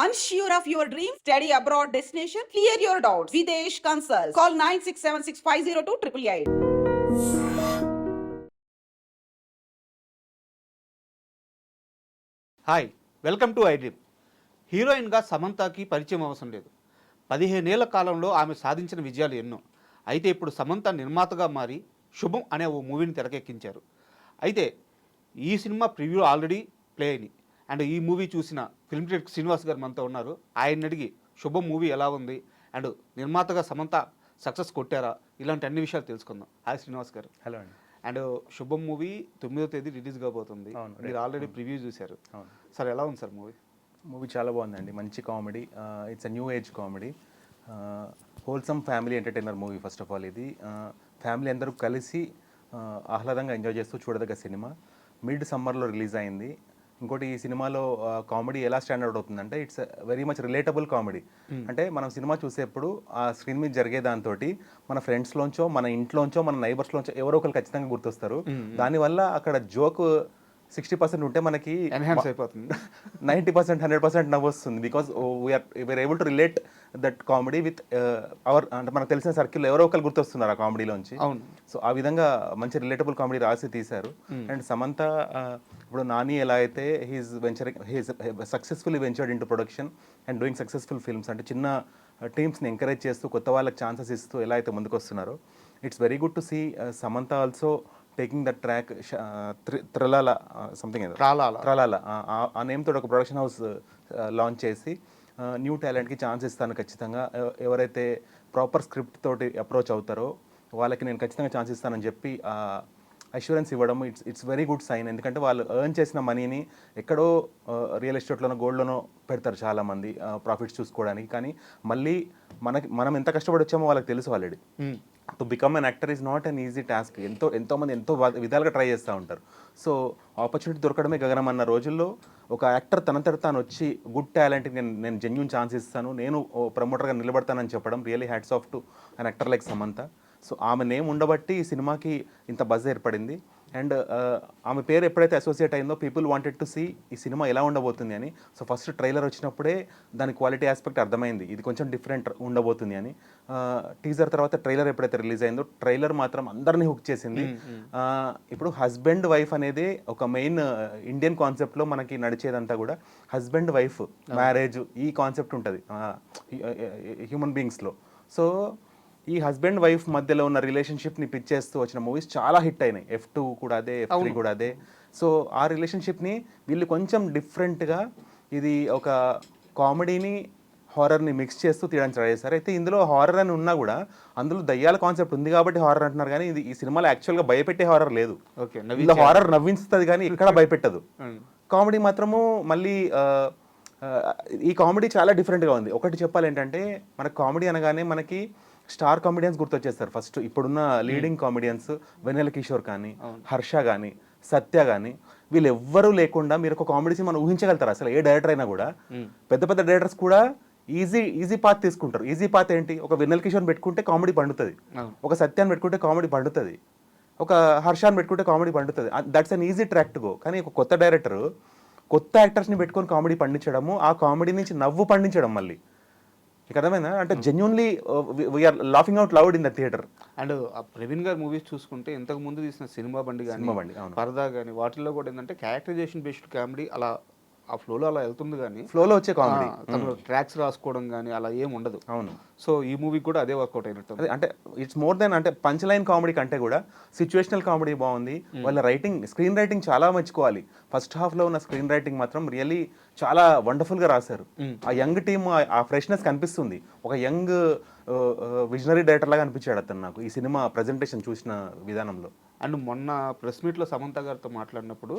Unsure of your dream? Study abroad destination? Clear your doubts. Videsh Consult. Call 9676502888. Hi, welcome to iDream. హీరోయిన్గా సమంతకి పరిచయం అవసరం లేదు. 15 ఏళ్ల కాలంలో ఆమె సాధించిన విజయాలు ఎన్నో. అయితే ఇప్పుడు సమంత నిర్మాతగా మారి శుభం అనే ఓ మూవీని తెరకెక్కించారు. అయితే ఈ సినిమా ప్రివ్యూ ఆల్రెడీ ప్లే అయినాయి. అండ్ ఈ మూవీ చూసిన ఫిల్మ్ క్రిటిక్ శ్రీనివాస్ గారు మనతో ఉన్నారు. ఆయన అడిగి శుభం మూవీ ఎలా ఉంది అండ్ నిర్మాతగా సమంత సక్సెస్ కొట్టారా, ఇలాంటి అన్ని విషయాలు తెలుసుకుందాం. హాయ్ శ్రీనివాస్ గారు. హలో అండి. అండ్ శుభం మూవీ 9వ తేదీ రిలీజ్ కాబోతుంది. మీరు ఆల్రెడీ ప్రివ్యూ చూశారు. సార్ ఎలా ఉంది సార్ మూవీ? మూవీ చాలా బాగుందండి. మంచి comedy. It's a new age comedy. Wholesome family entertainer movie. First of all ఇది ఫ్యామిలీ అందరూ కలిసి ఆహ్లాదంగా ఎంజాయ్ చేస్తూ చూడదగ్గ సినిమా. మిడ్ సమ్మర్లో రిలీజ్ అయింది. ఇంకోటి ఈ సినిమాలో కామెడీ ఎలా స్టాండర్డ్ అవుతుందంటే it's very much relatable comedy. అంటే మనం సినిమా చూసేప్పుడు ఆ స్క్రీన్ మీద జరిగే దాంతో మన ఫ్రెండ్స్లోంచో, మన ఇంట్లోంచో, మన నైబర్స్లోంచో ఎవరో ఒకరు ఖచ్చితంగా గుర్తొస్తారు. దానివల్ల అక్కడ జోక్ 60% ఉంటే మనకి ఎన్హాన్స్ అయిపోతుంది. 90%, 100% నవ్వు వస్తుంది. Because we are able to relate that comedy with our, అంటే మనకు తెలిసిన సర్కిల్ ఎవరో ఒకరు గుర్తొస్తున్నారు ఆ కామెడీలోంచి. అవును. సో ఆ విధంగా మంచి రిలేటబుల్ కామెడీ రాసి తీశారు. అండ్ సమంత ఇప్పుడు నాని ఎలా అయితే he's successfully ventured in to production and doing successful films, అంటే చిన్న టీమ్స్ని ఎంకరేజ్ చేస్తూ కొత్త వాళ్ళకి ఛాన్సెస్ ఇస్తూ ఎలా అయితే ముందుకు వస్తున్నారో, it's very good to see Samantha also taking that track. Tralala something ఏదో త్రలాల ఆ నేమ్ తోటి ఒక ప్రొడక్షన్ హౌస్ లాంచ్ చేసి న్యూ టాలెంట్కి ఛాన్స్ ఇస్తాను ఖచ్చితంగా. ఎవరైతే ప్రాపర్ స్క్రిప్ట్ తోటి అప్రోచ్ అవుతారో వాళ్ళకి నేను ఖచ్చితంగా ఛాన్స్ ఇస్తానని చెప్పి అష్యూరెన్స్ ఇవ్వడం ఇట్స్ వెరీ గుడ్ సైన్. ఎందుకంటే వాళ్ళు ఎర్న్ చేసిన మనీని ఎక్కడో రియల్ ఎస్టేట్లోనో గోల్డ్లోనో పెడతారు చాలామంది ప్రాఫిట్స్ చూసుకోవడానికి. కానీ మళ్ళీ మనం ఎంత కష్టపడి వచ్చామో వాళ్ళకి తెలుసు already. To become an actor is not an easy task. ఎంతోమంది ఎంతో విధాలుగా ట్రై చేస్తూ ఉంటారు. సో ఆపర్చునిటీ దొరకడమే గగనం అన్న రోజుల్లో ఒక యాక్టర్ తనంతట తాను వచ్చి గుడ్ టాలెంట్కి నేను జెన్యూన్ ఛాన్స్ ఇస్తాను, నేను ప్రమోటర్గా నిలబడతానని చెప్పడం really hats off to an actor like Samantha. So ఆమె నేమ్ ఉండబట్టి ఈ సినిమాకి ఇంత బజ్ ఏర్పడింది. అండ్ ఆమె పేరు ఎప్పుడైతే అసోసియేట్ అయిందో పీపుల్ వాంటెడ్ టు సీ ఈ సినిమా ఎలా ఉండబోతుంది అని. సో ఫస్ట్ ట్రైలర్ వచ్చినప్పుడే దాని క్వాలిటీ ఆస్పెక్ట్ అర్థమైంది, ఇది కొంచెం డిఫరెంట్ ఉండబోతుంది అని. టీజర్ తర్వాత ట్రైలర్ ఎప్పుడైతే రిలీజ్ అయిందో ట్రైలర్ మాత్రం అందరినీ హుక్ చేసింది. ఇప్పుడు హస్బెండ్ వైఫ్ అనేది ఒక మెయిన్ ఇండియన్ కాన్సెప్ట్లో మనకి నడిచేదంతా కూడా హస్బెండ్ వైఫ్ మ్యారేజ్ ఈ కాన్సెప్ట్ ఉంటుంది హ్యూమన్ బీయింగ్స్లో. సో ఈ హస్బెండ్ వైఫ్ మధ్యలో ఉన్న రిలేషన్షిప్ని పిచ్ చేస్తూ వచ్చిన మూవీస్ చాలా హిట్ అయినాయి. F2 కూడా అదే, F3 కూడా అదే. సో ఆ రిలేషన్షిప్ని వీళ్ళు కొంచెం డిఫరెంట్గా ఇది ఒక కామెడీని హారర్ని మిక్స్ చేస్తూ తీయడానికి ట్రై చేస్తారు. అయితే ఇందులో హారర్ అని ఉన్నా కూడా అందులో దయ్యాల కాన్సెప్ట్ ఉంది కాబట్టి హారర్ అంటున్నారు. కానీ ఇది ఈ సినిమాలో యాక్చువల్గా భయపెట్టే హారర్ లేదు. ఇందులో హారర్ నవ్విస్తుంది కానీ ఇక్కడ భయపెట్టదు. కామెడీ మాత్రము మళ్ళీ ఈ కామెడీ చాలా డిఫరెంట్గా ఉంది. ఒకటి చెప్పాలి ఏంటంటే మనకు కామెడీ అనగానే మనకి స్టార్ కామెడియన్స్ గుర్తొచ్చేస్తారు ఫస్ట్. ఇప్పుడున్న లీడింగ్ కామెడియన్స్ వెన్నెల కిషోర్ కానీ, హర్ష కానీ, సత్య కానీ, వీళ్ళు ఎవ్వరూ లేకుండా మీరు ఒక కామెడీ సినిమాను ఊహించగలుగుతారు. అసలు ఏ డైరెక్టర్ అయినా కూడా పెద్ద పెద్ద డైరెక్టర్స్ కూడా ఈజీ పాత్ తీసుకుంటారు. ఈజీ పాత్ ఏంటి? ఒక వెన్నెల కిషోర్ పెట్టుకుంటే కామెడీ పండుతుంది, ఒక సత్యాన్ని పెట్టుకుంటే కామెడీ పండుతుంది, ఒక హర్షాన్ని పెట్టుకుంటే కామెడీ పండుతుంది. That's an easy track to go. కానీ ఒక కొత్త డైరెక్టర్ కొత్త యాక్టర్స్ని పెట్టుకొని కామెడీ పండించడము, ఆ కామెడీ నుంచి నవ్వు పండించడం మళ్ళీ అర్థమైనా అంటే genuinely we are laughing out loud in the theatre. And Praveen గారు మూవీస్ చూసుకుంటే ఇంతకు ముందు తీసిన సినిమా బండి కానీ, పరదా కానీ, వాటిల్లో కూడా ఏంటంటే క్యారెక్టరైజేషన్ బేస్డ్ కామెడీ అలా ఆ ఫ్లోలో అలా వెళ్తుంది. కానీ ఫ్లోలో వచ్చే కామెడీ ట్రాక్స్ రాసుకోవడం కానీ అలా ఏం ఉండదు. అవును. సో ఈ మూవీ కూడా అదే వర్కౌట్ అయినట్టు. అంటే ఇట్స్ మోర్ దెన్ అంటే పంచ్ లైన్ కామెడీ కంటే కూడా సిచ్యువేషనల్ కామెడీ బాగుంది. వాళ్ళ స్క్రీన్ రైటింగ్ చాలా మెచ్చుకోవాలి. ఫస్ట్ హాఫ్లో ఉన్న స్క్రీన్ రైటింగ్ మాత్రం రియల్లీ చాలా వండర్ఫుల్గా రాశారు. ఆ యంగ్ టీమ్ ఆ ఫ్రెష్నెస్ కనిపిస్తుంది. ఒక యంగ్ విజనరీ డైరెక్టర్ లాగా అనిపించాడు అతను నాకు ఈ సినిమా ప్రజెంటేషన్ చూసిన విధానంలో. అండ్ మొన్న ప్రెస్ మీట్లో సమంత గారితో మాట్లాడినప్పుడు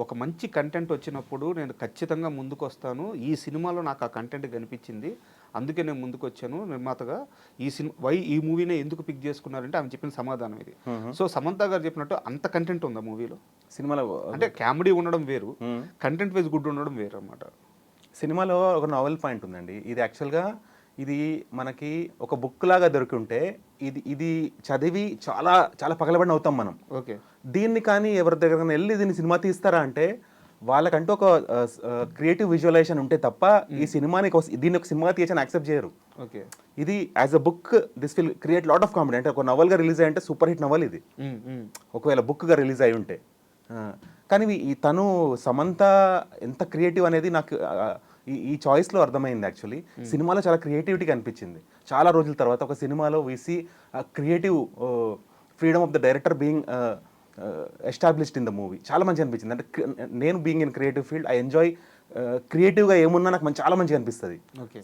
ఒక మంచి కంటెంట్ వచ్చినప్పుడు నేను ఖచ్చితంగా ముందుకు వస్తాను, ఈ సినిమాలో నాకు ఆ కంటెంట్ కనిపించింది, అందుకే నేను ముందుకు వచ్చాను నిర్మాతగా. ఈ మూవీనే ఎందుకు పిక్ చేసుకున్నారంటే ఆమె చెప్పిన సమాధానం ఇది. సో సమంత గారు చెప్పినట్టు అంత కంటెంట్ ఉందా మూవీలో? సినిమాలో అంటే కామెడీ ఉండడం వేరు, కంటెంట్ వైజ్ గుడ్ ఉండడం వేరు అన్నమాట. సినిమాలో ఒక నావెల్ పాయింట్ ఉందండి. ఇది యాక్చువల్గా ఇది మనకి ఒక బుక్ లాగా దొరికి ఉంటే ఇది చదివి చాలా చాలా పగలబడిన అవుతాం మనం. ఓకే. దీన్ని కానీ ఎవరి దగ్గర వెళ్ళి దీన్ని సినిమా తీస్తారా అంటే వాళ్ళకంటూ ఒక క్రియేటివ్ విజువలైజేషన్ ఉంటే తప్ప ఈ సినిమాని దీన్ని ఒక సినిమా తీయచ్చని యాక్సెప్ట్ చేయరు. ఓకే. ఇది as a book this will create lot of comedy. అంటే ఒక నవల్గా రిలీజ్ అయ్యి ఉంటే సూపర్ హిట్ నవల్ ఇది, ఒకవేళ బుక్గా రిలీజ్ అయి ఉంటే. కానీ ఈ తను సమంత ఎంత క్రియేటివ్ అనేది నాకు ఈ చాయిస్లో అర్థమైంది. యాక్చువల్లీ సినిమాలో చాలా క్రియేటివిటీ కనిపించింది. చాలా రోజుల తర్వాత ఒక సినిమాలో VC creative freedom of the director being established in the movie. చాలా మంచి అనిపించింది. అంటే నేను being in creative field I enjoy క్రియేటివ్గా ఏమున్నా నాకు చాలా మంచిగా అనిపిస్తుంది.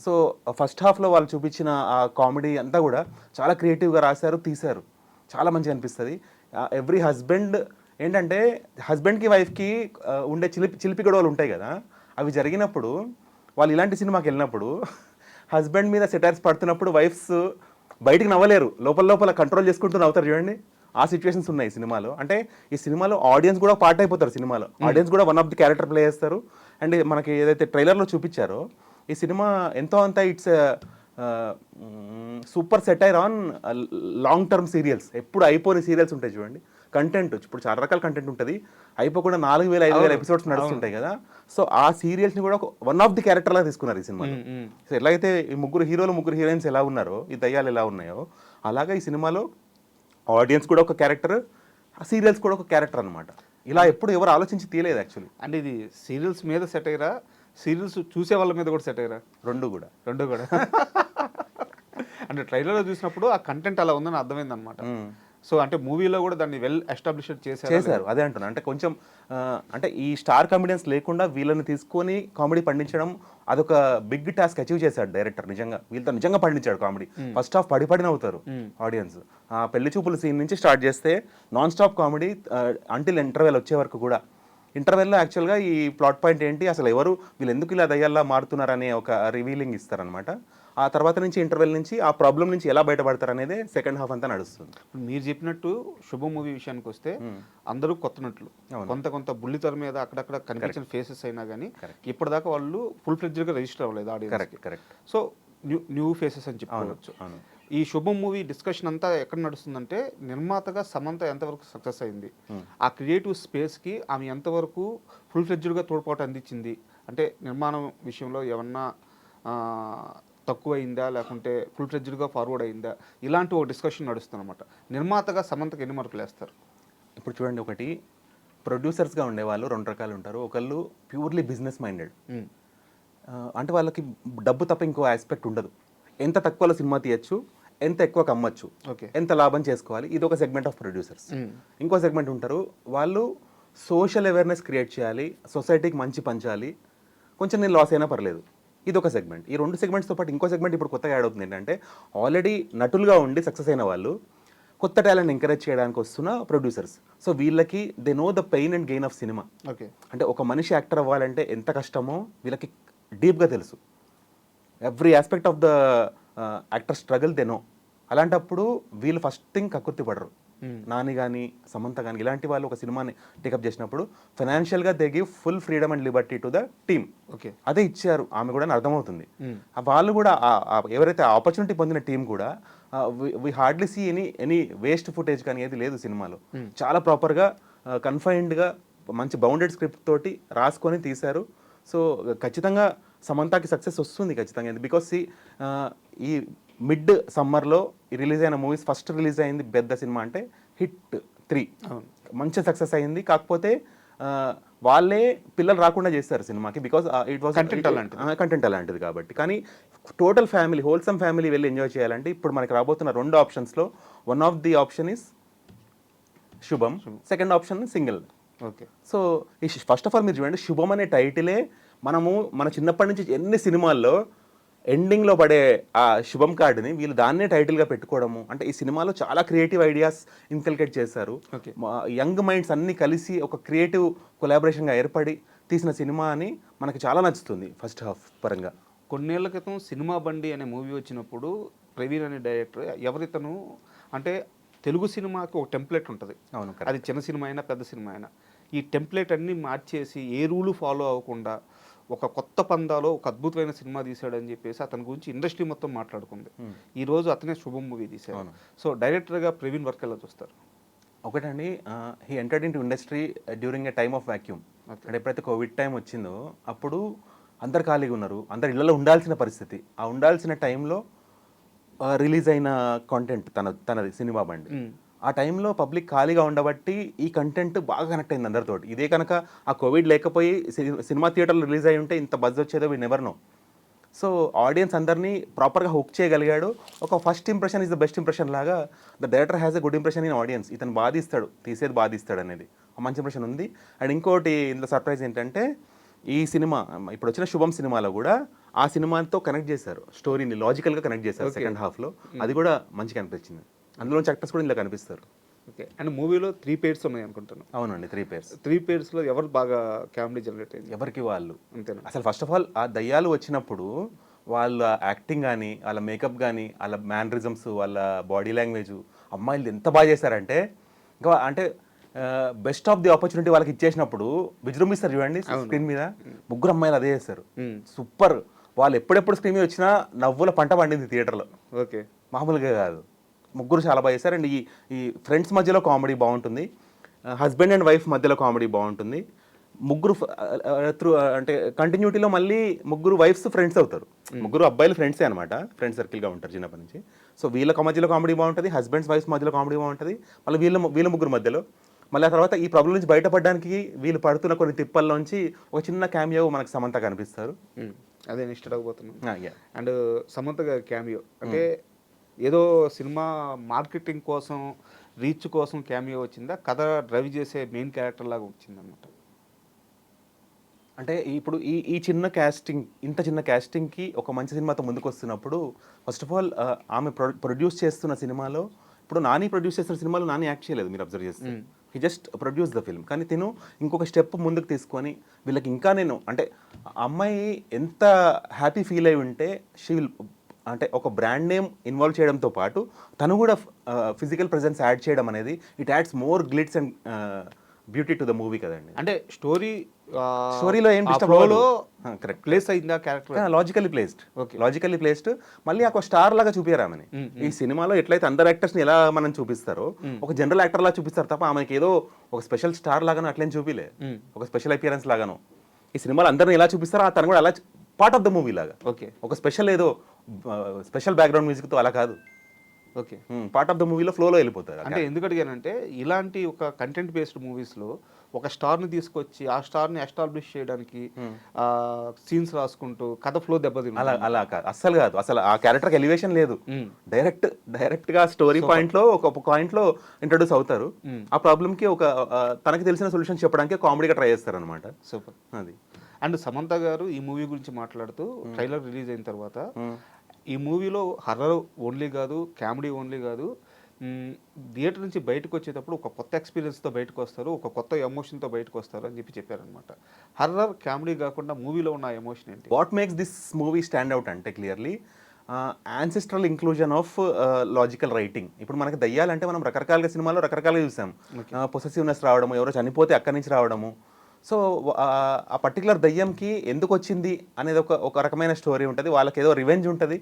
సో ఫస్ట్ హాఫ్లో వాళ్ళు చూపించిన ఆ కామెడీ అంతా కూడా చాలా క్రియేటివ్గా రాశారు, తీశారు, చాలా మంచిగా అనిపిస్తుంది. ఎవ్రీ హస్బెండ్ ఏంటంటే హస్బెండ్కి వైఫ్కి ఉండే చిలిపి గొడవలు ఉంటాయి కదా, అవి జరిగినప్పుడు వాళ్ళు ఇలాంటి సినిమాకి వెళ్ళినప్పుడు హస్బెండ్ మీద సెటైర్స్ పడుతున్నప్పుడు వైఫ్స్ బయటికి నవ్వలేరు, లోపల కంట్రోల్ చేసుకుంటూ నవ్వుతారు చూడండి. ఆ సిచ్యువేషన్స్ ఉన్నాయి ఈ సినిమాలో. అంటే ఈ సినిమాలో ఆడియన్స్ కూడా పార్ట్ అయిపోతారు. సినిమాలో ఆడియన్స్ కూడా one of the character play చేస్తారు. అండ్ మనకి ఏదైతే ట్రైలర్లో చూపించారో ఈ సినిమా ఎంతో అంత it's super satire on long term serials. ఎప్పుడు అయిపోయిన సీరియల్స్ ఉంటాయి చూడండి, కంటెంట్ ఇప్పుడు చాలా రకాల కంటెంట్ ఉంటుంది, అయిపోకుండా 4,000-5,000 ఎపిసోడ్స్ నడుస్తుంటాయి కదా. సో ఆ సీరియల్స్ని కూడా వన్ ఆఫ్ ది క్యారెక్టర్ లా తీసుకున్నారు ఈ సినిమా. సో ఎలాగైతే ఈ ముగ్గురు హీరోయిన్స్ ఎలా ఉన్నారో, ఈ దయ్యాలు ఎలా ఉన్నాయో, అలాగా ఈ సినిమాలో ఆడియన్స్ కూడా ఒక క్యారెక్టర్, ఆ సీరియల్స్ కూడా ఒక క్యారెక్టర్ అనమాట. ఇలా ఎప్పుడు ఎవరు ఆలోచించి తీయలేదు యాక్చువల్లీ. అంటే ఇది సీరియల్స్ మీద సెట్ అయ్యారా, సీరియల్స్ చూసే వాళ్ళ మీద కూడా సెట్ అయ్యారా? రెండు కూడా అంటే ట్రైలర్లో చూసినప్పుడు ఆ కంటెంట్ అలా ఉందని అర్థమైంది అనమాట. సో అంటే మూవీలో కూడా దాన్ని వెల్ ఎస్టాబ్లిష్డ్ చేశారు. అదే అంటున్నా. అంటే కొంచెం అంటే ఈ స్టార్ కామెడియన్స్ లేకుండా వీళ్ళని తీసుకొని కామెడీ పండించడం అదొక బిగ్ టాస్క్ అచీవ్ చేశాడు డైరెక్టర్. వీళ్ళతో నిజంగా పండించాడు కామెడీ. ఫస్ట్ హాఫ్ పడినవుతారు ఆడియన్స్. ఆ పెళ్లి చూపుల సీన్ నుంచి స్టార్ట్ చేస్తే non stop comedy until interval వచ్చే వరకు కూడా. ఇంటర్వెల్లో యాక్చువల్గా ఈ ప్లాట్ పాయింట్ ఏంటి, అసలు ఎవరు వీళ్ళు ఎందుకు ఇలా దయ్యాల్లా మారుతున్నారనే ఒక రివీలింగ్ ఇస్తారనమాట. ఆ తర్వాత నుంచి ఇంటర్వెల్ నుంచి ఆ ప్రాబ్లం నుంచి ఎలా బయటపడతారు అనేది సెకండ్ హాఫ్ అంతా నడుస్తుంది. మీరు చెప్పినట్టు శుభ మూవీ విషయానికి వస్తే అందరూ కొత్తనట్లు, కొంత బుల్లితెర మీద అక్కడక్కడ కనిపించిన ఫేసెస్ అయినా కానీ ఇప్పటిదాకా వాళ్ళు ఫుల్ ఫ్లెడ్జ్డ్గా రిజిస్టర్ అవ్వలేదు audience. Correct. So new faces అని చెప్పుకోవచ్చు. ఈ శుభం మూవీ డిస్కషన్ అంతా ఎక్కడ నడుస్తుందంటే నిర్మాతగా సమంత ఎంతవరకు సక్సెస్ అయింది, ఆ క్రియేటివ్ స్పేస్కి ఆమె ఎంతవరకు ఫుల్ ఫ్లెడ్జ్డ్గా తోడ్పాటు అందించింది, అంటే నిర్మాణం విషయంలో ఏమన్నా తక్కువ అయిందా లేకుంటే ఫుల్ ఫ్లెడ్జ్డ్గా ఫార్వర్డ్ అయిందా, ఇలాంటి ఒక డిస్కషన్ నడుస్తుంది అనమాట. నిర్మాతగా సమంతకు ఎన్ని మార్కులు వేస్తారు? ఇప్పుడు చూడండి, ఒకటి ప్రొడ్యూసర్స్గా ఉండేవాళ్ళు రెండు రకాలు ఉంటారు. ఒకళ్ళు ప్యూర్లీ బిజినెస్ మైండెడ్, అంటే వాళ్ళకి డబ్బు తప్ప ఇంకో ఆస్పెక్ట్ ఉండదు. ఎంత తక్కువలో సినిమా తీయచ్చు, ఎంత ఎక్కువ అమ్మచ్చు, ఎంత లాభం చేసుకోవాలి, ఇది ఒక సెగ్మెంట్ ఆఫ్ ప్రొడ్యూసర్స్. ఇంకో సెగ్మెంట్ ఉంటారు, వాళ్ళు సోషల్ అవేర్నెస్ క్రియేట్ చేయాలి, సొసైటీకి మంచి పంచాలి, కొంచెం నేను లాస్ అయినా పర్లేదు, ఇది ఒక సెగ్మెంట్. ఈ రెండు సెగ్మెంట్స్తో పాటు ఇంకో సెగ్మెంట్ ఇప్పుడు కొత్తగా యాడ్ అవుతుంది. ఏంటంటే ఆల్రెడీ నటులుగా ఉండి సక్సెస్ అయిన వాళ్ళు కొత్త టాలెంట్ ఎంకరేజ్ చేయడానికి వస్తున్న ప్రొడ్యూసర్స్. సో వీళ్ళకి they know the pain and gain of cinema. అంటే ఒక మనిషి యాక్టర్ అవ్వాలంటే ఎంత కష్టమో వీళ్ళకి డీప్గా తెలుసు. Every aspect of the actor struggle they know. అలాంటప్పుడు వీళ్ళు ఫస్ట్ థింగ్ కక్కుర్తి పడరు. నాని కానీ సమంత కానీ ఇలాంటి వాళ్ళు ఒక సినిమాని టేకప్ చేసినప్పుడు ఫైనాన్షియల్గా they give full freedom and Liberty to the team. అదే ఇచ్చారు ఆమె కూడా అర్థమవుతుంది. వాళ్ళు కూడా ఎవరైతే ఆపర్చునిటీ పొందిన టీం కూడా we hardly see any waste footage కానీ ఏది లేదు సినిమాలో. చాలా ప్రాపర్గా కన్ఫైన్డ్గా మంచి బౌండెడ్ స్క్రిప్ట్ తోటి రాసుకొని తీశారు. సో ఖచ్చితంగా సమంతకి సక్సెస్ వస్తుంది ఖచ్చితంగా. బికాస్ ఈ మిడ్ సమ్మర్లో రిలీజ్ అయిన మూవీస్ ఫస్ట్ రిలీజ్ అయింది పెద్ద సినిమా అంటే హిట్ 3 మంచి సక్సెస్ అయింది. కాకపోతే వాళ్ళే పిల్లలు రాకుండా చేస్తారు సినిమాకి, బికాస్ ఇట్ వాస్ కంటెంట్ అలాంటిది కాబట్టి. కానీ టోటల్ ఫ్యామిలీ హోల్సమ్ ఫ్యామిలీ వెళ్ళి ఎంజాయ్ చేయాలంటే ఇప్పుడు మనకి రాబోతున్న 2 ఆప్షన్స్లో one of the option is శుభం, సెకండ్ ఆప్షన్ సింగిల్. సో ఈ ఫస్ట్ ఆఫ్ ఆల్ మీరు చూడండి, శుభం అనే టైటిలే మనము మన చిన్నప్పటి నుంచి ఎన్ని సినిమాల్లో ఎండింగ్లో పడే ఆ శుభం కార్డుని వీళ్ళు దాన్నే టైటిల్గా పెట్టుకోవడము. అంటే ఈ సినిమాలో చాలా క్రియేటివ్ ఐడియాస్ ఇన్కల్కేట్ చేశారు. యంగ్ మైండ్స్ అన్నీ కలిసి ఒక క్రియేటివ్ కొలాబరేషన్గా ఏర్పడి తీసిన సినిమా అని మనకి చాలా నచ్చుతుంది ఫస్ట్ హాఫ్ పరంగా. కొన్నేళ్ల క్రితం సినిమా బండి అనే మూవీ వచ్చినప్పుడు ప్రవీణ్ అనే డైరెక్టర్ ఎవరితను అంటే తెలుగు సినిమాకి ఒక టెంప్లెట్ ఉంటుంది. అవును, అది చిన్న సినిమా అయినా పెద్ద సినిమా అయినా ఈ టెంప్లెట్ అన్నీ మార్చేసి ఏ రూలు ఫాలో అవ్వకుండా ఒక కొత్త పందాలో ఒక అద్భుతమైన సినిమా తీశాడని చెప్పేసి అతని గురించి ఇండస్ట్రీ మొత్తం మాట్లాడుకుంది. ఈ రోజు అతనే శుభం మూవీ తీశాడు. సో డైరెక్టర్గా ప్రవీణ్ వర్క్ ఎలా చూస్తారు? ఒకటండి, he entered in to industry during a time of vacuum. అంటే ఎప్పుడైతే కోవిడ్ టైం వచ్చిందో అప్పుడు అందరు ఖాళీగా ఉన్నారు, అందరు ఇళ్లలో ఉండాల్సిన పరిస్థితి. ఆ ఉండాల్సిన టైంలో రిలీజ్ అయిన కాంటెంట్ తనది సినిమా బండి. ఆ టైంలో పబ్లిక్ ఖాళీగా ఉండబట్టి ఈ కంటెంట్ బాగా కనెక్ట్ అయింది అందరితోటి. ఇదే కనుక ఆ కోవిడ్ లేకపోయి సినిమా థియేటర్లో రిలీజ్ అయి ఉంటే ఇంత బజ్ వచ్చేదో we never know. So audience అందరినీ ప్రాపర్గా హుక్ చేయగలిగాడు. ఒక first impression is the best impression లాగా the director has a good impression in audience. ఇతను బాధిస్తాడు, తీసేది బాధిస్తాడు అనేది ఒక మంచి ఇంప్రెషన్ ఉంది. అండ్ ఇంకోటి ఇందులో సర్ప్రైజ్ ఏంటంటే ఈ సినిమా ఇప్పుడు వచ్చిన శుభం సినిమాలో కూడా ఆ సినిమాతో కనెక్ట్ చేశారు, స్టోరీని లాజికల్గా కనెక్ట్ చేశారు సెకండ్ హాఫ్లో. అది కూడా మంచిగా అనిపించింది. అందులోంచి యాక్టర్స్ కూడా ఇందులో కనిపిస్తారు. ఓకే. అండ్ మూవీలో 3 pairs ఉన్నాయి అనుకుంటాను. అవునండి, 3 pairs. 3 pairsలో ఎవరు బాగా కామెడీ జనరేట్ అయింది? ఎవరికి వాళ్ళు అంతేనా? అసలు ఫస్ట్ ఆఫ్ ఆల్ ఆ దయ్యాలు వచ్చినప్పుడు వాళ్ళ యాక్టింగ్ కానీ, వాళ్ళ మేకప్ కానీ, వాళ్ళ మ్యానరిజమ్స్, వాళ్ళ బాడీ లాంగ్వేజ్, అమ్మాయిలు ఎంత బాగా చేశారంటే ఇంకా అంటే బెస్ట్ ఆఫ్ ది ఆపర్చునిటీ వాళ్ళకి ఇచ్చేసినప్పుడు విజృంభిస్తారు చూడండి స్క్రీన్ మీద. ముగ్గురు అమ్మాయిలు అదే చేస్తారు, సూపర్. వాళ్ళు ఎప్పుడెప్పుడు స్క్రీన్ మీద వచ్చినా నవ్వుల పంట పండింది థియేటర్లో. ఓకే, మామూలుగా కాదు. ముగ్గురు చాలా బాగా చేశారు. అండ్ ఈ ఫ్రెండ్స్ మధ్యలో కామెడీ బాగుంటుంది, హస్బెండ్ అండ్ వైఫ్ మధ్యలో కామెడీ బాగుంటుంది. ముగ్గురు త్రూ అంటే కంటిన్యూటీలో మళ్ళీ ముగ్గురు వైఫ్స్ ఫ్రెండ్స్ అవుతారు. ముగ్గురు అబ్బాయిలు ఫ్రెండ్సే అనమాట, ఫ్రెండ్ సర్కిల్గా ఉంటారు చిన్నప్పటి నుంచి. సో వీళ్ళ మధ్యలో కామెడీ బాగుంటుంది, హస్బెండ్స్ వైఫ్స్ మధ్యలో కామెడీ బాగుంటుంది, మళ్ళీ వీళ్ళ ముగ్గురు మధ్యలో. మళ్ళీ ఆ తర్వాత ఈ ప్రాబ్లం నుంచి బయటపడడానికి వీళ్ళు పడుతున్న కొన్ని తిప్పల్లోంచి ఒక చిన్న క్యామియో మనకు సమంత కనిపిస్తారు. అదే నెక్స్ట్ అడగబోతున్నాను. అండ్ సమంత గారి క్యామియో అంటే ఏదో సినిమా మార్కెటింగ్ కోసం, రీచ్ కోసం క్యామియో వచ్చిందా, కథ డ్రైవ్ చేసే మెయిన్ క్యారెక్టర్ లాగా వచ్చిందన్నమాట? అంటే ఇప్పుడు ఈ చిన్న క్యాస్టింగ్, ఇంత చిన్న క్యాస్టింగ్కి ఒక మంచి సినిమాతో ముందుకు వస్తున్నప్పుడు ఫస్ట్ ఆఫ్ ఆల్ ఆమె ప్రొడ్యూస్ చేస్తున్న సినిమాలో, ఇప్పుడు నాని ప్రొడ్యూస్ చేస్తున్న సినిమాలో నాని యాక్ట్ చేయలేదు, మీరు అబ్జర్వ్ చేస్తే he just produce the film. కానీ తిను ఇంకొక స్టెప్ ముందుకు తీసుకొని వీళ్ళకి ఇంకా నేను అంటే అమ్మాయి ఎంత హ్యాపీ ఫీల్ అయి ఉంటే షీ విల్ అంటే ఒక బ్రాండ్ నేమ్ ఇన్వాల్వ్ చేయడంతో పాటు తను కూడా ఫిజికల్ ప్రెజెన్స్ యాడ్ చేయడం అనేది it adds more glitz and beauty to the movie కదండి. అంటే స్టోరీలో ఏం కరెక్ట్ ప్లేస్ అయిందా క్యారెక్టర్? Logically placed. మళ్ళీ ఒక స్టార్ లాగా చూపారు ఆమెని. ఈ సినిమాలో ఎట్లయితే అందరు యాక్టర్స్ ని ఎలా మనం చూపిస్తారో ఒక జనరల్ యాక్టర్ లాగా చూపిస్తారు తప్ప ఆమెకి ఏదో ఒక స్పెషల్ స్టార్ లాగానో అట్లేం చూపిలే, ఒక స్పెషల్ అపియరెన్స్ లాగానో. ఈ సినిమాలో అందరిని ఎలా చూపిస్తారో తను కూడా అలా పార్ట్ ఆఫ్ ద మూవీ లాగా. ఓకే, ఒక స్పెషల్ ఏదో స్పెషల్ బ్యాక్గ్రౌండ్ మ్యూజిక్తో అలా కాదు. ఓకే, పార్ట్ ఆఫ్ ద మూవీలో ఫ్లోలో వెళ్ళిపోతారు. అంటే ఎందుకు అడిగానంటే ఇలాంటి ఒక కంటెంట్ బేస్డ్ మూవీస్లో ఒక స్టార్ని తీసుకొచ్చి ఆ స్టార్ని ఎస్టాబ్లిష్ చేయడానికి సీన్స్ రాసుకుంటూ కథ ఫ్లో దెబ్బతింది. అలా కాదు, అస్సలు కాదు. అసలు ఆ క్యారెక్టర్కి ఎలివేషన్ లేదు. డైరెక్ట్గా స్టోరీ పాయింట్లో ఒక పాయింట్లో ఇంట్రడ్యూస్ అవుతారు. ఆ ప్రాబ్లమ్కి ఒక తనకి తెలిసిన సొల్యూషన్ చెప్పడానికి కామెడీగా ట్రై చేస్తారు అనమాట. సూపర్. అది. అండ్ సమంత గారు ఈ మూవీ గురించి మాట్లాడుతూ ట్రైలర్ రిలీజ్ అయిన తర్వాత ఈ మూవీలో హర్రర్ ఓన్లీ కాదు, కామెడీ ఓన్లీ కాదు, థియేటర్ నుంచి బయటకు వచ్చేటప్పుడు ఒక కొత్త ఎక్స్పీరియన్స్తో బయటకు వస్తారు, ఒక కొత్త ఎమోషన్తో బయటకు వస్తారు అని చెప్పారనమాట. హర్రర్ కామెడీ కాకుండా మూవీలో ఉన్న ఎమోషన్ ఏంటి? What makes this movie stand out అంటే clearly ancestral inclusion of logical writing. ఇప్పుడు మనకి దయ్యాలంటే మనం రకరకాలుగా సినిమాలో రకరకాలుగా చూసాం. పొసెసివ్నెస్ రావడము, ఎవరో చనిపోతే అక్కడి నుంచి రావడము. సో ఆ పర్టికులర్ దయ్యంకి ఎందుకు వచ్చింది అనేది ఒక రకమైన స్టోరీ ఉంటుంది. వాళ్ళకి ఏదో రివెంజ్ ఉంటుంది,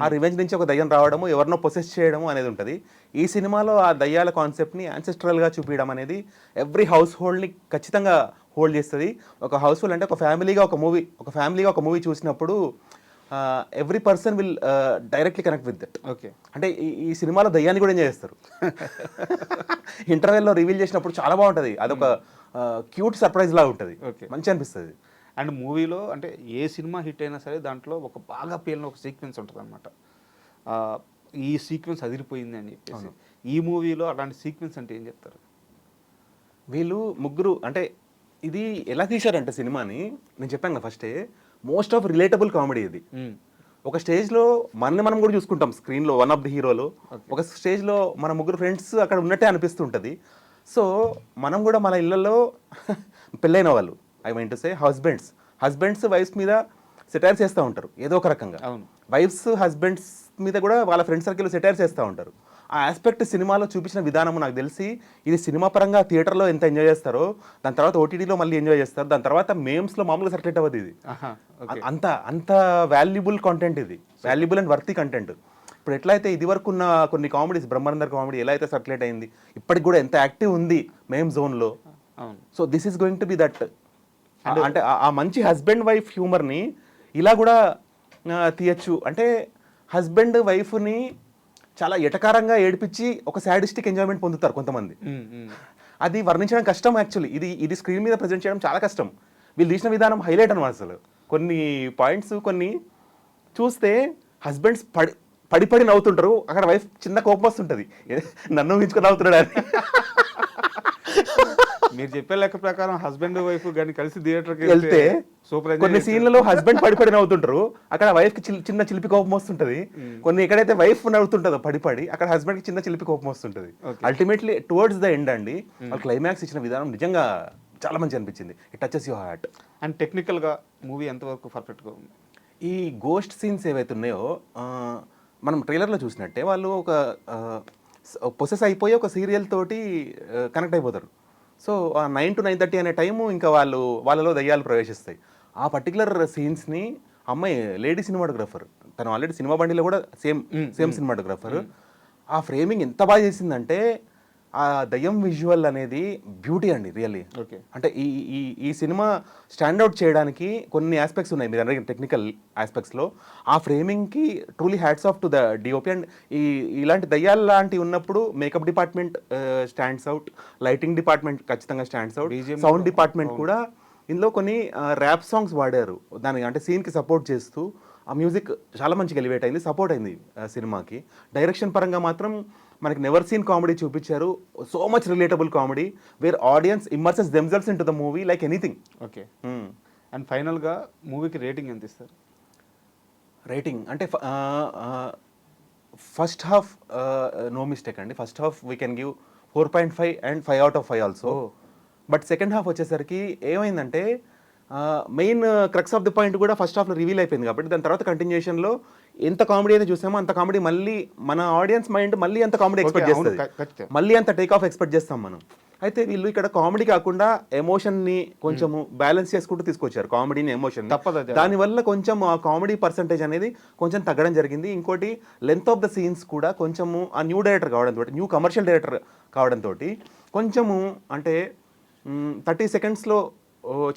ఆ రివెంజ్ నుంచి ఒక దయ్యం రావడము, ఎవరినో పొసెస్ చేయడము అనేది ఉంటుంది. ఈ సినిమాలో ఆ దయ్యాల కాన్సెప్ట్ని యాన్సెస్ట్రల్గా చూపించడం అనేది ఎవ్రీ హౌస్ హోల్డ్ని ఖచ్చితంగా హోల్డ్ చేస్తుంది. ఒక హౌస్ హోల్డ్ అంటే ఒక ఫ్యామిలీగా ఒక మూవీ చూసినప్పుడు every person will directly connect with that. Okay, అంటే ఈ సినిమాలో దయ్యాన్ని కూడా ఎంజాయ్ చేస్తారు. ఇంటర్వెల్లో రివీల్ చేసినప్పుడు చాలా బాగుంటుంది, అదొక క్యూట్ సర్ప్రైజ్ లాగా ఉంటుంది, మంచి అనిపిస్తుంది. అండ్ మూవీలో అంటే ఏ సినిమా హిట్ అయినా సరే దాంట్లో ఒక బాగా పేలిన ఒక సీక్వెన్స్ ఉంటుంది అనమాట. ఈ సీక్వెన్స్ అదిరిపోయింది అని చెప్పేసి ఈ మూవీలో అలాంటి సీక్వెన్స్ అంటే ఏం చెప్తారు? వీళ్ళు ముగ్గురు అంటే ఇది ఎలా తీశారంటే సినిమాని నేను చెప్పాను కదా ఫస్టే, మోస్ట్ ఆఫ్ రిలేటబుల్ కామెడీ ఇది. ఒక స్టేజ్లో మనం కూడా చూసుకుంటాం స్క్రీన్లో వన్ ఆఫ్ ది హీరోలో, ఒక స్టేజ్లో మన ముగ్గురు ఫ్రెండ్స్ అక్కడ ఉన్నట్టే అనిపిస్తుంటుంది. సో మనం కూడా మన ఇళ్లలో పెళ్ళైన వాళ్ళు, I mean to say husbands wives మీద సెటైర్స్ చేస్తూ ఉంటారు ఏదో ఒక రకంగా. వైఫ్స్ హస్బెండ్స్ మీద కూడా వాళ్ళ ఫ్రెండ్ సర్కిల్ సెటైర్స్ చేస్తూ ఉంటారు. ఆ ఆస్పెక్ట్ సినిమాలో చూపించిన విధానం నాకు తెలిసి ఇది సినిమా పరంగా థియేటర్లో ఎంత ఎంజాయ్ చేస్తారో దాని తర్వాత ఓటీటీలో మళ్ళీ ఎంజాయ్ చేస్తారు, దాని తర్వాత మేమ్స్లో మామూలుగా సర్క్యులేట్ అవ్వదు. ఇది అంత వాల్యుబుల్ కంటెంట్, ఇది వాల్యుబుల్ అండ్ వర్తీ కంటెంట్. ఇప్పుడు ఎట్లయితే ఇది వరకు ఉన్న కొన్ని కామెడీస్, బ్రహ్మానందర్ కామెడీ ఎలా అయితే సర్క్యులేట్ అయింది, ఇప్పటికి కూడా ఎంత యాక్టివ్ ఉంది మేమ్ జోన్లో. So this is going to be that అంటే ఆ మంచి హస్బెండ్ వైఫ్ హ్యూమర్ని ఇలా కూడా తీయచ్చు. అంటే హస్బెండ్ వైఫ్ని చాలా ఎటకారంగా ఏడిపించి ఒక సాడిస్టిక్ ఎంజాయ్మెంట్ పొందుతారు కొంతమంది. అది వర్ణించడం కష్టం యాక్చువల్లీ. ఇది స్క్రీన్ మీద ప్రజెంట్ చేయడం చాలా కష్టం. వీళ్ళు తీసిన విధానం హైలైట్ అనమాట. అసలు కొన్ని పాయింట్స్ కొన్ని చూస్తే హస్బెండ్స్ పడి నవ్వుతుంటారు, అక్కడ వైఫ్ చిన్న కోపం వస్తుంటుంది, నన్ను ఊహించుకొని నవ్వుతున్నాడు అని. మీరు చెప్పే లెక్క ప్రకారం హస్బెండ్ వైఫ్ కానీ కలిసి థియేటర్కి వెళ్తే సూపర్. కొన్ని సీన్లలో హస్బెండ్ పడి నవ్వుతుంటారు, అక్కడ వైఫ్ కి చిన్న చిలిపి కోపం వస్తుంటది. కొన్ని ఎక్కడైతే వైఫ్ నవ్వుతుంటుందో పడి అక్కడ హస్బెండ్ కి చిన్న చిలిపి కోపం వస్తుంటది. అల్టిమేట్లీ టువర్డ్స్ ద ఎండ్ అండి వాళ్ళు క్లైమాక్స్ ఇచ్చిన విధానం నిజంగా చాలా మంచి అనిపించింది. It touches your heart. And టెక్నికల్గా మూవీ ఎంతవరకు పర్ఫెక్ట్గా ఉంది? ఈ గోస్ట్ సీన్స్ ఏవైతే ఉన్నాయో మనం ట్రైలర్లో చూసినట్టే వాళ్ళు ఒక పొసెస్ అయిపోయి ఒక సీరియల్ తోటి కనెక్ట్ అయిపోతారు. సో 9 to 9:30 అనే టైము ఇంకా వాళ్ళలో దయ్యాలు ప్రవేశిస్తాయి. ఆ పర్టికులర్ సీన్స్ని అమ్మాయి లేడీ సినిమాటోగ్రఫర్, తను ఆల్రెడీ సినిమా బండిలో కూడా సేమ్ సినిమాటోగ్రఫర్, ఆ ఫ్రేమింగ్ ఎంత బాగా చేసిందంటే ఆ దయ్యం విజువల్ అనేది బ్యూటీ అండి రియల్లీ. ఓకే. అంటే ఈ సినిమా స్టాండ్అవుట్ చేయడానికి కొన్ని ఆస్పెక్ట్స్ ఉన్నాయి మీరు అడిగిన టెక్నికల్ ఆస్పెక్ట్స్లో. ఆ ఫ్రేమింగ్కి truly hats off to the DOP. And ఇలాంటి దయ్యాలు లాంటివి ఉన్నప్పుడు makeup department stands out, lighting department ఖచ్చితంగా స్టాండ్స్ అవుట్, సౌండ్ డిపార్ట్మెంట్ కూడా. ఇందులో కొన్ని ర్యాప్ సాంగ్స్ వాడారు దానికి, అంటే సీన్కి సపోర్ట్ చేస్తూ. ఆ మ్యూజిక్ చాలా మంచిగా ఎలివేట్ అయింది, సపోర్ట్ అయింది సినిమాకి. డైరెక్షన్ పరంగా మాత్రం మనకి నెవర్ సీన్ కామెడీ చూపించారు. So much relatable comedy where audience immerses themselves into the movie like anything. Okay. And ఫైనల్గా మూవీకి రేటింగ్ ఎంత ఇస్తారు? రేటింగ్ అంటే ఫస్ట్ హాఫ్ నో మిస్టేక్ అండి. First half we can give 4.5 and 5 out of 5 also. But second half వచ్చేసరికి ఏమైందంటే main crux of the point కూడా first హాఫ్లో రివీల్ అయిపోయింది కాబట్టి దాని తర్వాత కంటిన్యూషన్లో ఎంత కామెడీ అయితే చూసామో అంత కామెడీ మళ్ళీ మన ఆడియన్స్ మైండ్ మళ్ళీ అంత కామెడీ ఎక్స్పెక్ట్ చేస్తుంది, మళ్ళీ అంత టేక్ ఆఫ్ ఎక్స్పెక్ట్ చేస్తాం మనం. అయితే వీళ్ళు ఇక్కడ కామెడీ కాకుండా ఎమోషన్ని కొంచెము బ్యాలెన్స్ చేసుకుంటూ తీసుకొచ్చారు, కామెడీని ఎమోషన్. దానివల్ల కొంచెం ఆ కామెడీ పర్సంటేజ్ అనేది కొంచెం తగ్గడం జరిగింది. ఇంకోటి లెంత్ ఆఫ్ ద సీన్స్ కూడా కొంచెము ఆ న్యూ డైరెక్టర్ కావడంతో, న్యూ కమర్షియల్ డైరెక్టర్ కావడంతో కొంచెము అంటే 30 secondsలో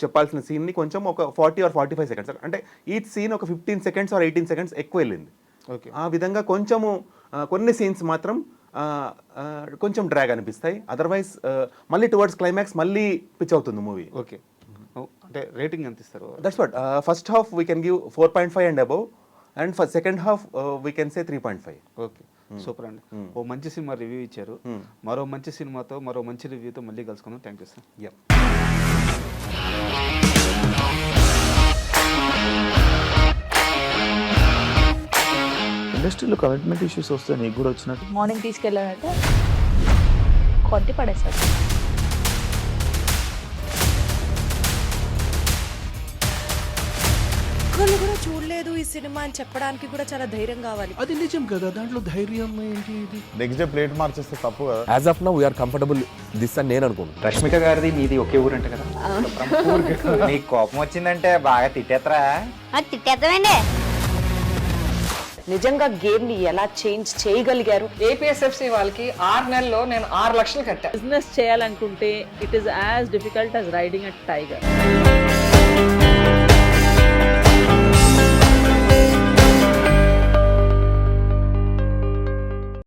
చెప్పాల్సిన సీన్ని కొంచెం ఒక 40 or 45 seconds, అంటే ఈచ్ సీన్ ఒక 15 seconds or 18 seconds ఎక్కువ వెళ్ళింది. ఓకే. ఆ విధంగా కొంచెము కొన్ని సీన్స్ మాత్రం కొంచెం డ్రాగ్ అనిపిస్తాయి. అదర్వైజ్ మళ్ళీ టువర్డ్స్ క్లైమాక్స్ మళ్ళీ పిచ్ అవుతుంది మూవీ. ఓకే. అంటే రేటింగ్ ఎంత ఇస్తారు? That's what. First half we can give 4.5 and above, and for second half we can say 3.5. Okay, super అండి. ఓ మంచి సినిమా రివ్యూ ఇచ్చారు. మరో మంచి సినిమాతో మరో మంచి రివ్యూతో మళ్ళీ కలుసుకుందాం. Thank you sir. యప్. ఇండస్ట్రీలో కమిట్మెంట్ ఇష్యూస్ వస్తే నీకు కూడా వచ్చినట్టు? మార్నింగ్ తీసుకెళ్ళానంటే కొట్టి పడేస్తాడు. ఒక్కళ్ళు కూడా చూడలేదు ఈ సినిమా అని చెప్పడానికి కూడా చాలా ధైర్యం కావాలి. అది నిజం కదా, దాంట్లో ధైర్యం ఏంటి? ఇది నెక్స్ట్ డే ప్లేట్ మార్చేస్తే తప్పు కదా. As of now we are comfortable this అని నేను అనుకుంటున్నాను. రష్మిక గారిది మీది ఒకే ఊరంట కదా? నీకు కోపం వచ్చిందంటే బాగా తిట్టేత్తరా? తిట్టేద్దామండి. నిజంగా గేమ్ ని ఎలా చేంజ్ చేయగలిగారు? ఏపీఎస్ఎఫ్సి వాళ్ళకి 6 నెలల్లో నేను 6 లక్షలు కట్టా. బిజినెస్ చేయాలనుకుంటే it is as difficult as riding a tiger.